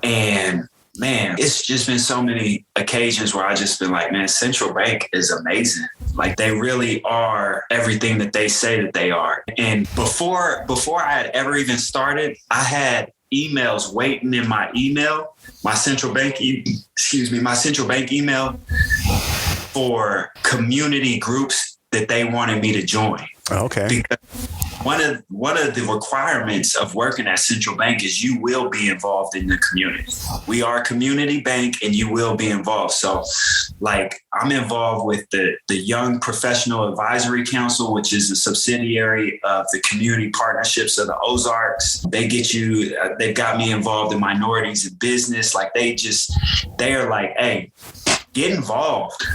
And man, it's just been so many occasions where I just been like, man, Central Bank is amazing. Like they really are everything that they say that they are. And before I had ever even started, I had emails waiting in my email, my Central Bank email for community groups that they wanted me to join. Okay. Because one of the requirements of working at Central Bank is you will be involved in the community. We are a community bank and you will be involved. So like I'm involved with the Young Professional Advisory Council, which is a subsidiary of the community partnerships of the Ozarks. They've got me involved in minorities in business. Like they are like, hey, get involved.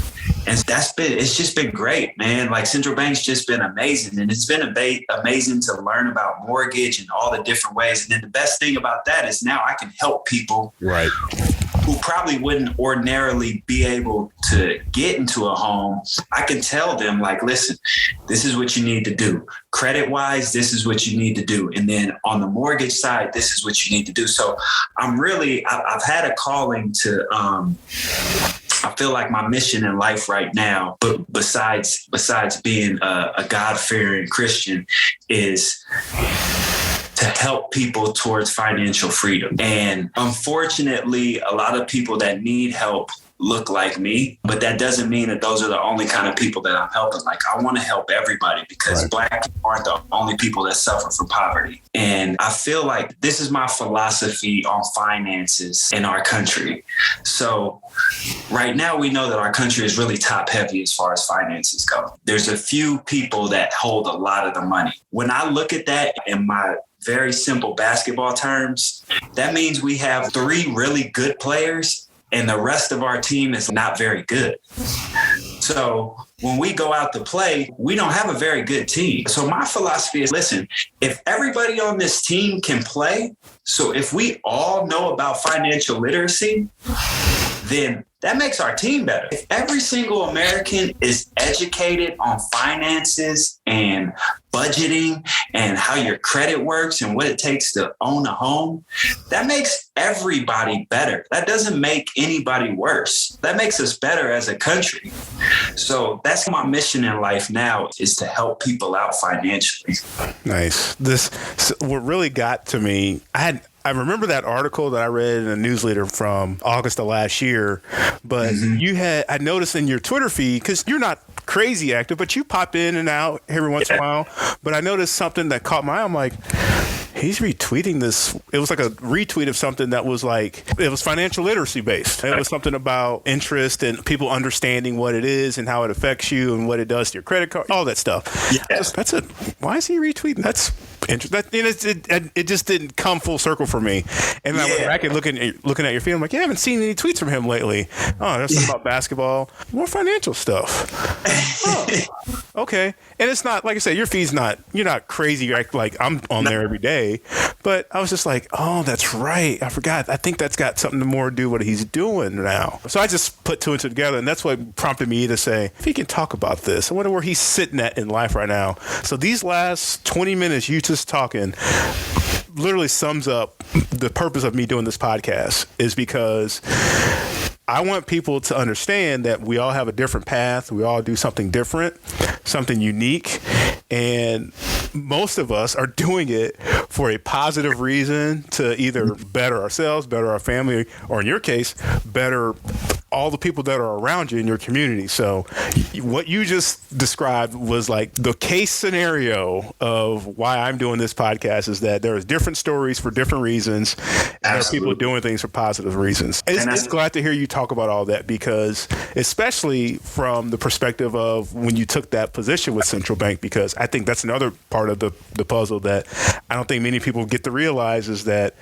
And it's just been great, man. Like Central Bank's just been amazing. And it's been amazing to learn about mortgage and all the different ways. And then the best thing about that is now I can help people who probably wouldn't ordinarily be able to get into a home. I can tell them like, listen, this is what you need to do. Credit wise, this is what you need to do. And then on the mortgage side, this is what you need to do. So I've had a calling to, I feel like my mission in life right now, but besides being a God-fearing Christian, is to help people towards financial freedom. And unfortunately, a lot of people that need help look like me, but that doesn't mean that those are the only kind of people that I'm helping. Like I want to help everybody because Black people aren't the only people that suffer from poverty. And I feel like this is my philosophy on finances in our country. So right now we know that our country is really top heavy as far as finances go. There's a few people that hold a lot of the money. When I look at that in my very simple basketball terms, that means we have 3 really good players and the rest of our team is not very good. So when we go out to play, we don't have a very good team. So my philosophy is, listen, if everybody on this team can play, so if we all know about financial literacy, then that makes our team better. If every single American is educated on finances and budgeting and how your credit works and what it takes to own a home, that makes everybody better. That doesn't make anybody worse. That makes us better as a country. So that's my mission in life now, is to help people out financially. Nice. What really got to me, I remember that article that I read in a newsletter from August of last year, but I noticed in your Twitter feed, because you're not crazy active, but you pop in and out every once in a while. But I noticed something that caught my eye. I'm like, he's retweeting this. It was like a retweet of something that was like, it was financial literacy based. It was something about interest and people understanding what it is and how it affects you and what it does to your credit card, all that stuff. Yeah. That's it. Why is he retweeting? That's interesting. It just didn't come full circle for me. And I went back and looking at your feed. I'm like, I haven't seen any tweets from him lately. Oh, there's something about basketball, more financial stuff. Oh, okay. And it's not, like I said, your feed's not, you're not crazy like I'm on there every day. But I was just like, oh, that's right. I forgot. I think that's got something more to do with what he's doing now. So I just put two and two together. And that's what prompted me to say, if he can talk about this, I wonder where he's sitting at in life right now. So these last 20 minutes, you just talking literally sums up the purpose of me doing this podcast, is because I want people to understand that we all have a different path. We all do something different, something unique. And most of us are doing it for a positive reason, to either better ourselves, better our family, or in your case, better all the people that are around you in your community. So what you just described was like the case scenario of why I'm doing this podcast, is that there's different stories for different reasons. And there are people doing things for positive reasons. It's glad to hear you talk about all that, because especially from the perspective of when you took that position with Central Bank, because I think that's another part of the puzzle that I don't think many people get to realize, is that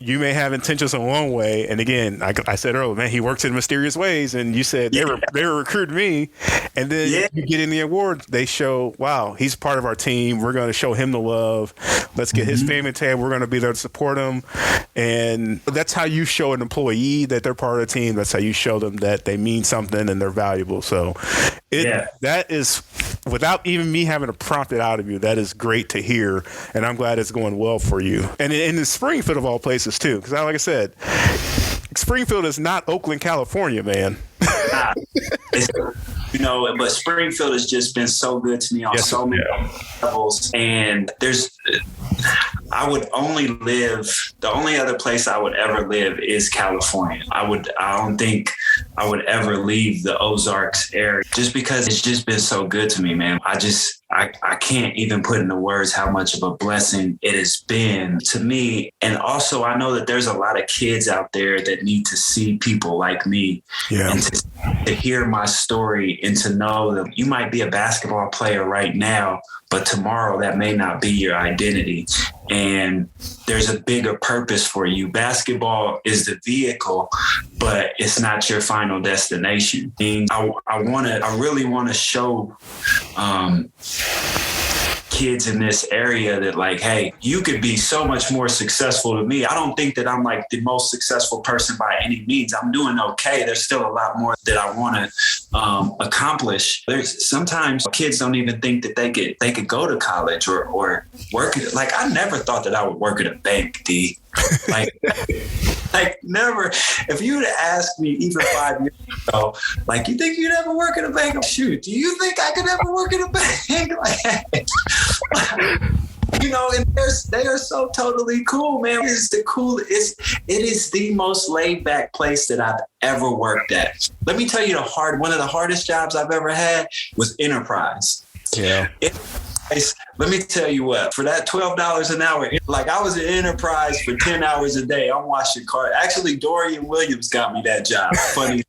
you may have intentions in one way. And again, I said earlier, man, he works in mysterious ways. And you said they were recruiting me. And then you get in the awards, they show, wow, he's part of our team. We're going to show him the love. Let's get his family tag. We're going to be there to support him. And that's how you show an employee that they're part of the team. That's how you show them that they mean something and they're valuable. So that is, without even me having to prompt it out of you, that is great to hear. And I'm glad it's going well for you. And in Springfield, of all places, too, because like I said, Springfield is not Oakland, California, man. But Springfield has just been so good to me on so many levels. And I would only live, the only other place I would ever live is California. I don't think I would ever leave the Ozarks area, just because it's just been so good to me, man. I can't even put into words how much of a blessing it has been to me. And also, I know that there's a lot of kids out there that need to see people like me, and to hear my story, and to know that you might be a basketball player right now, but tomorrow that may not be your identity. And there's a bigger purpose for you. Basketball is the vehicle, but it's not your final destination. And I really want to show kids in this area that, like, hey, you could be so much more successful than me. I don't think that I'm like the most successful person by any means. I'm doing okay. There's still a lot more that I want to accomplish. There's sometimes kids don't even think that they could go to college or work at, like, I never thought that I would work at a bank, D. Like never. If you would have asked me even 5 years ago, like, you think you'd ever work at a bank? Shoot, do you think I could ever work at a bank? And they are so totally cool, man. It's the coolest. It is the most laid back place that I've ever worked at. Let me tell you, one of the hardest jobs I've ever had was Enterprise. Yeah. Let me tell you what, for that $12 an hour, like, I was at Enterprise for 10 hours a day. I'm washing cars. Actually, Dorian Williams got me that job. Funny.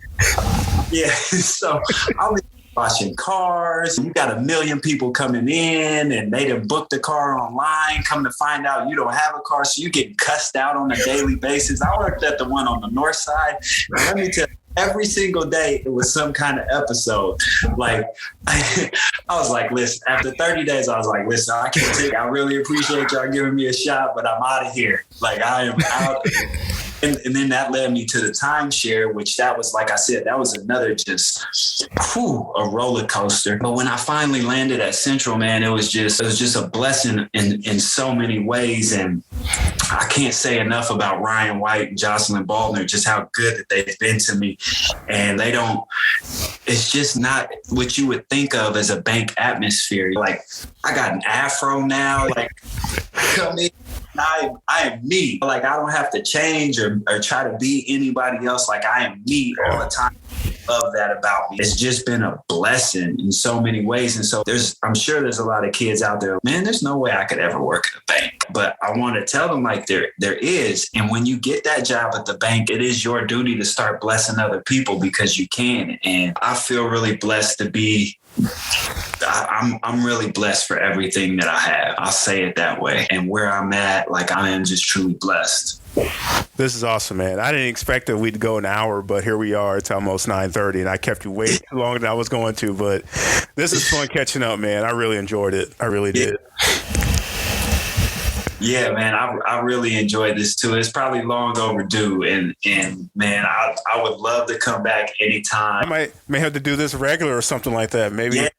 Yeah. So I was washing cars. You got 1 million people coming in, and they done booked the car online. Come to find out you don't have a car, so you get cussed out on a daily basis. I worked at the one on the north side. And let me tell you, every single day it was some kind of episode. Like, I was like, listen, after 30 days, I was like, listen, I can't take it. I really appreciate y'all giving me a shot, but I'm out of here. Like, I am out. And then that led me to the timeshare, which that was, like I said, that was another just a roller coaster. But when I finally landed at Central, man, it was just a blessing in so many ways. And I can't say enough about Ryan White and Jocelyn Baldner, just how good that they've been to me. And it's just not what you would think of as a bank atmosphere. Like, I got an afro now, like, come in. I am me. Like, I don't have to change or try to be anybody else. Like, I am me all the time. love that about me. It's just been a blessing in so many ways. And so I'm sure there's a lot of kids out there, man, there's no way I could ever work at a bank. But I want to tell them like there is. And when you get that job at the bank, it is your duty to start blessing other people because you can. And I feel really blessed to be I'm really blessed for everything that I have. I'll say it that way. And where I'm at, like I am just truly blessed. This is awesome, man. I didn't expect that we'd go an hour, but here we are. It's almost 9:30, and I kept you way longer than I was going to. But this is fun catching up, man. I really enjoyed it. I really did. Yeah, man, I really enjoyed this too. It's probably long overdue, and man, I would love to come back anytime. I may have to do this regular or something like that. Maybe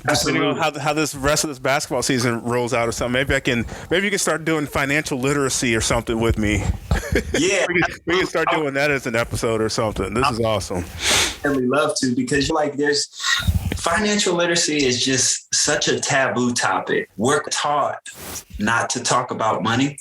depending on how this rest of this basketball season rolls out or something. Maybe you can start doing financial literacy or something with me. Yeah, we can start doing that as an episode or something. This is awesome. I really love to because there's financial literacy is just such a taboo topic. We're taught not to talk about money,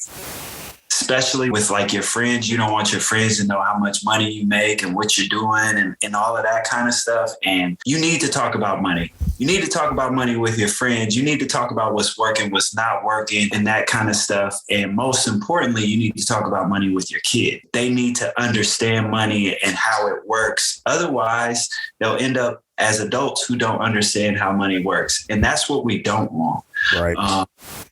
especially with like your friends. You don't want your friends to know how much money you make and what you're doing and all of that kind of stuff. And you need to talk about money. You need to talk about money with your friends. You need to talk about what's working, what's not working, and that kind of stuff. And most importantly, you need to talk about money with your kid. They need to understand money and how it works. Otherwise, they'll end up as adults who don't understand how money works. And that's what we don't want. Right.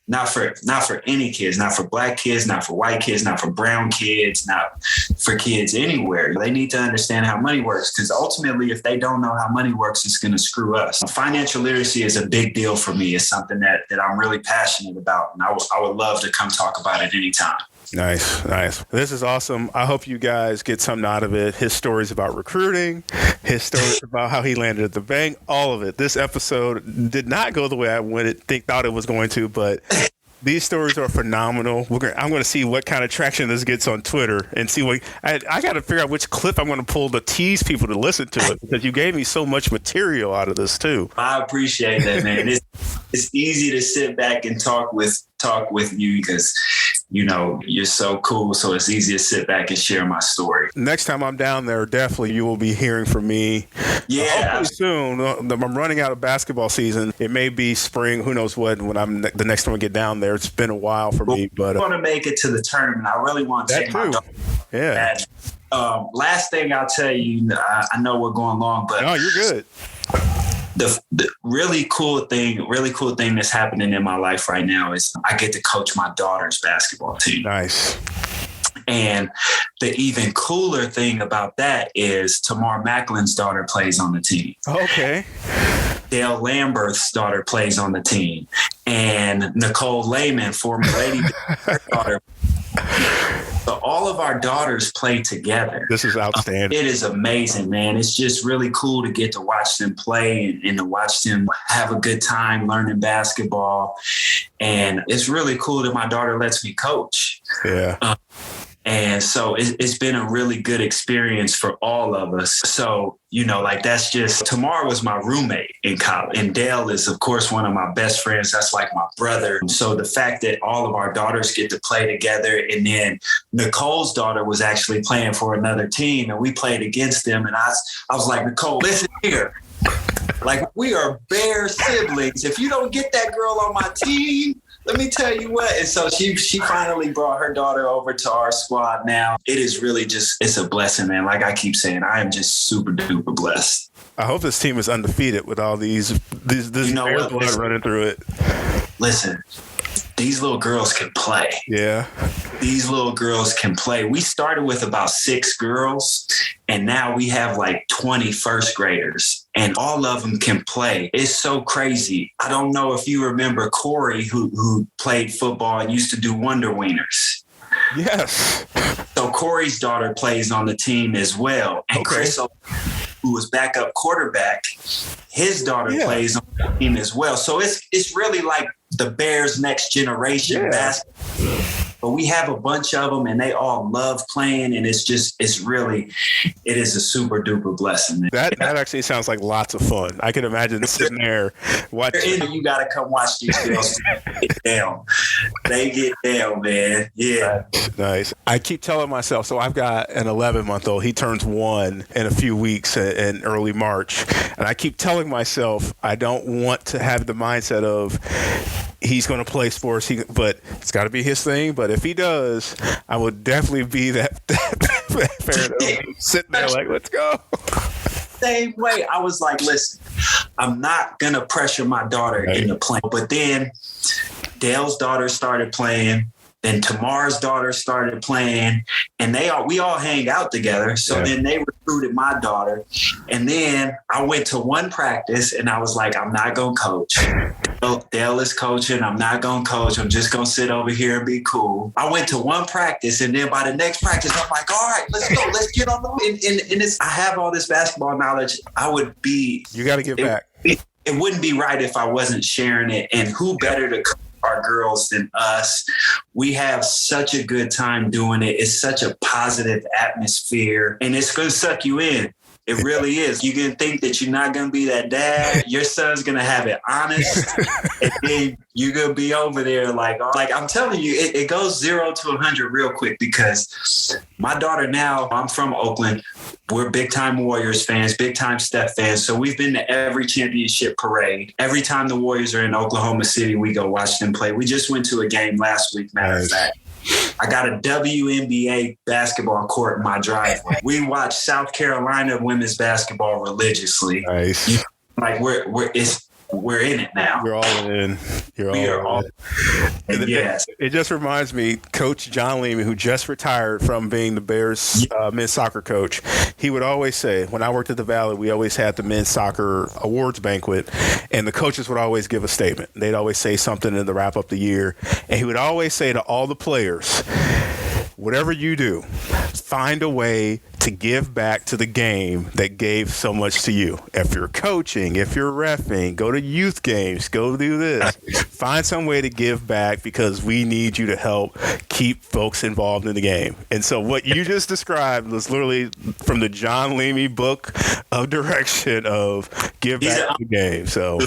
Not for any kids, not for black kids, not for white kids, not for brown kids, not for kids anywhere. They need to understand how money works because ultimately, if they don't know how money works, it's going to screw us. Financial literacy is a big deal for me. It's something that I'm really passionate about. And I would love to come talk about it anytime. Nice. This is awesome. I hope you guys get something out of it. His stories about recruiting, his stories about how he landed at the bank, all of it. This episode did not go the way I thought it was going to, but these stories are phenomenal. I'm going to see what kind of traction this gets on Twitter and see what I got to figure out which clip I'm going to pull to tease people to listen to it because you gave me so much material out of this too. I appreciate that, man. It's easy to sit back and talk with you because you're so cool. So it's easy to sit back and share my story. Next time I'm down there, definitely you will be hearing from me. Yeah. Hopefully soon. I'm running out of basketball season. It may be spring. Who knows what when I'm the next time I get down there. It's been a while for me. But I want to make it to the tournament. I really want to take my daughter. Yeah. Last thing I'll tell you, I know we're going long, but no, you're good. The really cool thing that's happening in my life right now is I get to coach my daughter's basketball team. Nice. And the even cooler thing about that is Tamar Macklin's daughter plays on the team. Okay. Dale Lamberth's daughter plays on the team. And Nicole Lehman, former Lady, her daughter. So all of our daughters play together. This is outstanding. It is amazing, man. It's just really cool to get to watch them play and to watch them have a good time learning basketball. And it's really cool that my daughter lets me coach. Yeah. And so it's been a really good experience for all of us. So, that's just, Tamar was my roommate in college. And Dale is, of course, one of my best friends. That's like my brother. So the fact that all of our daughters get to play together, and then Nicole's daughter was actually playing for another team and we played against them. And I was like, Nicole, listen here. Like, we are bare siblings. If you don't get that girl on my team, let me tell you what. And so she finally brought her daughter over to our squad now. It is really it's a blessing, man. Like I keep saying, I am just super duper blessed. I hope this team is undefeated with all this blood running through it. Listen, these little girls can play. Yeah. These little girls can play. We started with about 6 girls, and now we have like 20 first graders. And all of them can play. It's so crazy. I don't know if you remember Corey, who played football and used to do Wonder Wieners. Yes. So Corey's daughter plays on the team as well. And okay. Chris, who was backup quarterback, his daughter plays on the team as well. So it's really like the Bears' next generation basketball. But we have a bunch of them and they all love playing. And it is a super duper blessing. Man. That actually sounds like lots of fun. I can imagine sitting there watching. You got to come watch these girls get down. They get down, man. Yeah. Nice. I keep telling myself, so I've got an 11-month-old. He turns 1 in a few weeks in early March. And I keep telling myself I don't want to have the mindset of he's going to play sports, but it's got to be his thing. But if he does, I would definitely be that parent sitting there like, let's go. Same way. I was like, listen, I'm not going to pressure my daughter into playing. But then Dale's daughter started playing. Then Tamar's daughter started playing, and we all hang out together. So then they recruited my daughter. And then I went to one practice and I was like, I'm not going to coach. Dale is coaching. I'm not going to coach. I'm just going to sit over here and be cool. I went to one practice, and then by the next practice, I'm like, all right, let's go. Let's get on the I have all this basketball knowledge. You got to give back. It wouldn't be right if I wasn't sharing it. And who better to coach our girls than us? We have such a good time doing it. It's such a positive atmosphere, and it's going to suck you in. It really is. You can think that you're not going to be that dad. Your son's going to have it honest. And then you're going to be over there like I'm telling you, it goes 0 to 100 real quick, because my daughter now, I'm from Oakland. We're big time Warriors fans, big time Steph fans. So we've been to every championship parade. Every time the Warriors are in Oklahoma City, we go watch them play. We just went to a game last week, matter of fact. I got a WNBA basketball court in my driveway. We watch South Carolina women's basketball religiously. Nice. We're in it now. You're all in. We are all in. Yes. It just reminds me, Coach John Leamy, who just retired from being the Bears men's soccer coach, he would always say, when I worked at the Valley, we always had the men's soccer awards banquet, and the coaches would always give a statement. They'd always say something to wrap up the year, and he would always say to all the players, whatever you do, find a way to give back to the game that gave so much to you. If you're coaching, if you're reffing, go to youth games, go do this. Find some way to give back, because we need you to help keep folks involved in the game. And so what you just described was literally from the John Leamy book of direction of give back to the game. So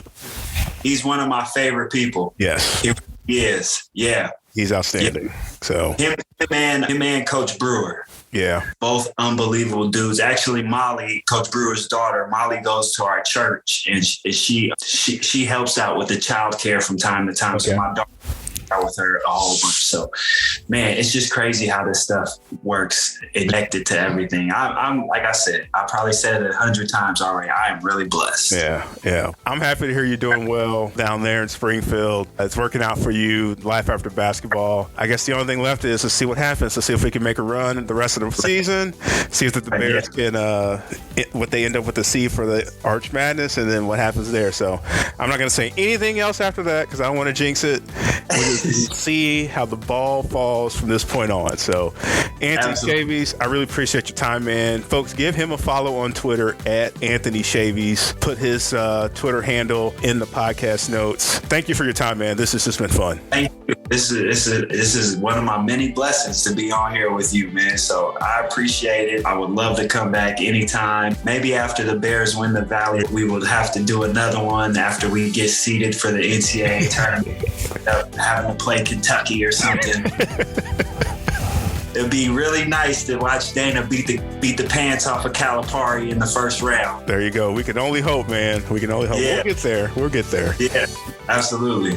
he's one of my favorite people. Yes. He is. Yeah. He's outstanding. Yeah. So him and Coach Brewer. Yeah. Both unbelievable dudes. Actually, Molly, Coach Brewer's daughter, Molly goes to our church, and she helps out with the child care from time to time. Okay. So my daughter with her a whole bunch. So, man, it's just crazy how this stuff works, connected to everything. I'm like I said, I probably said it 100 times already. I am really blessed. Yeah. I'm happy to hear you're doing well down there in Springfield. It's working out for you, life after basketball. I guess the only thing left is to see what happens, to see if we can make a run the rest of the season, see if the Bears can, what they end up with the seed for the Arch Madness, and then what happens there. So I'm not going to say anything else after that, because I don't want to jinx it. See how the ball falls from this point on. So, Anthony Shavies, I really appreciate your time, man. Folks, give him a follow on Twitter at Anthony Shavies. Put his Twitter handle in the podcast notes. Thank you for your time, man. This has just been fun. Thank you. This is one of my many blessings to be on here with you, man. So I appreciate it. I would love to come back anytime. Maybe after the Bears win the Valley, we will have to do another one after we get seeded for the NCAA tournament. Having to play Kentucky or something. It'd be really nice to watch Dana beat the pants off of Calipari in the first round. There you go. We can only hope, man. We can only hope. Yeah. We'll get there. Yeah, absolutely.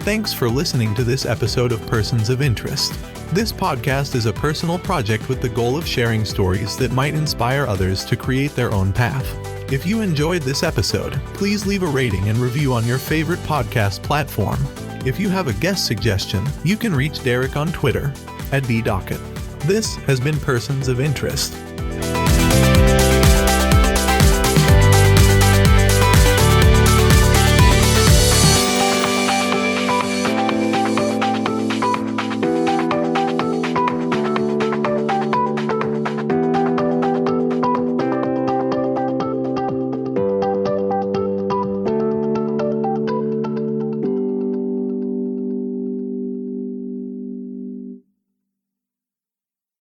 Thanks for listening to this episode of Persons of Interest. This podcast is a personal project with the goal of sharing stories that might inspire others to create their own path. If you enjoyed this episode, please leave a rating and review on your favorite podcast platform. If you have a guest suggestion, you can reach Derek on Twitter at @ddockett. This has been Persons of Interest.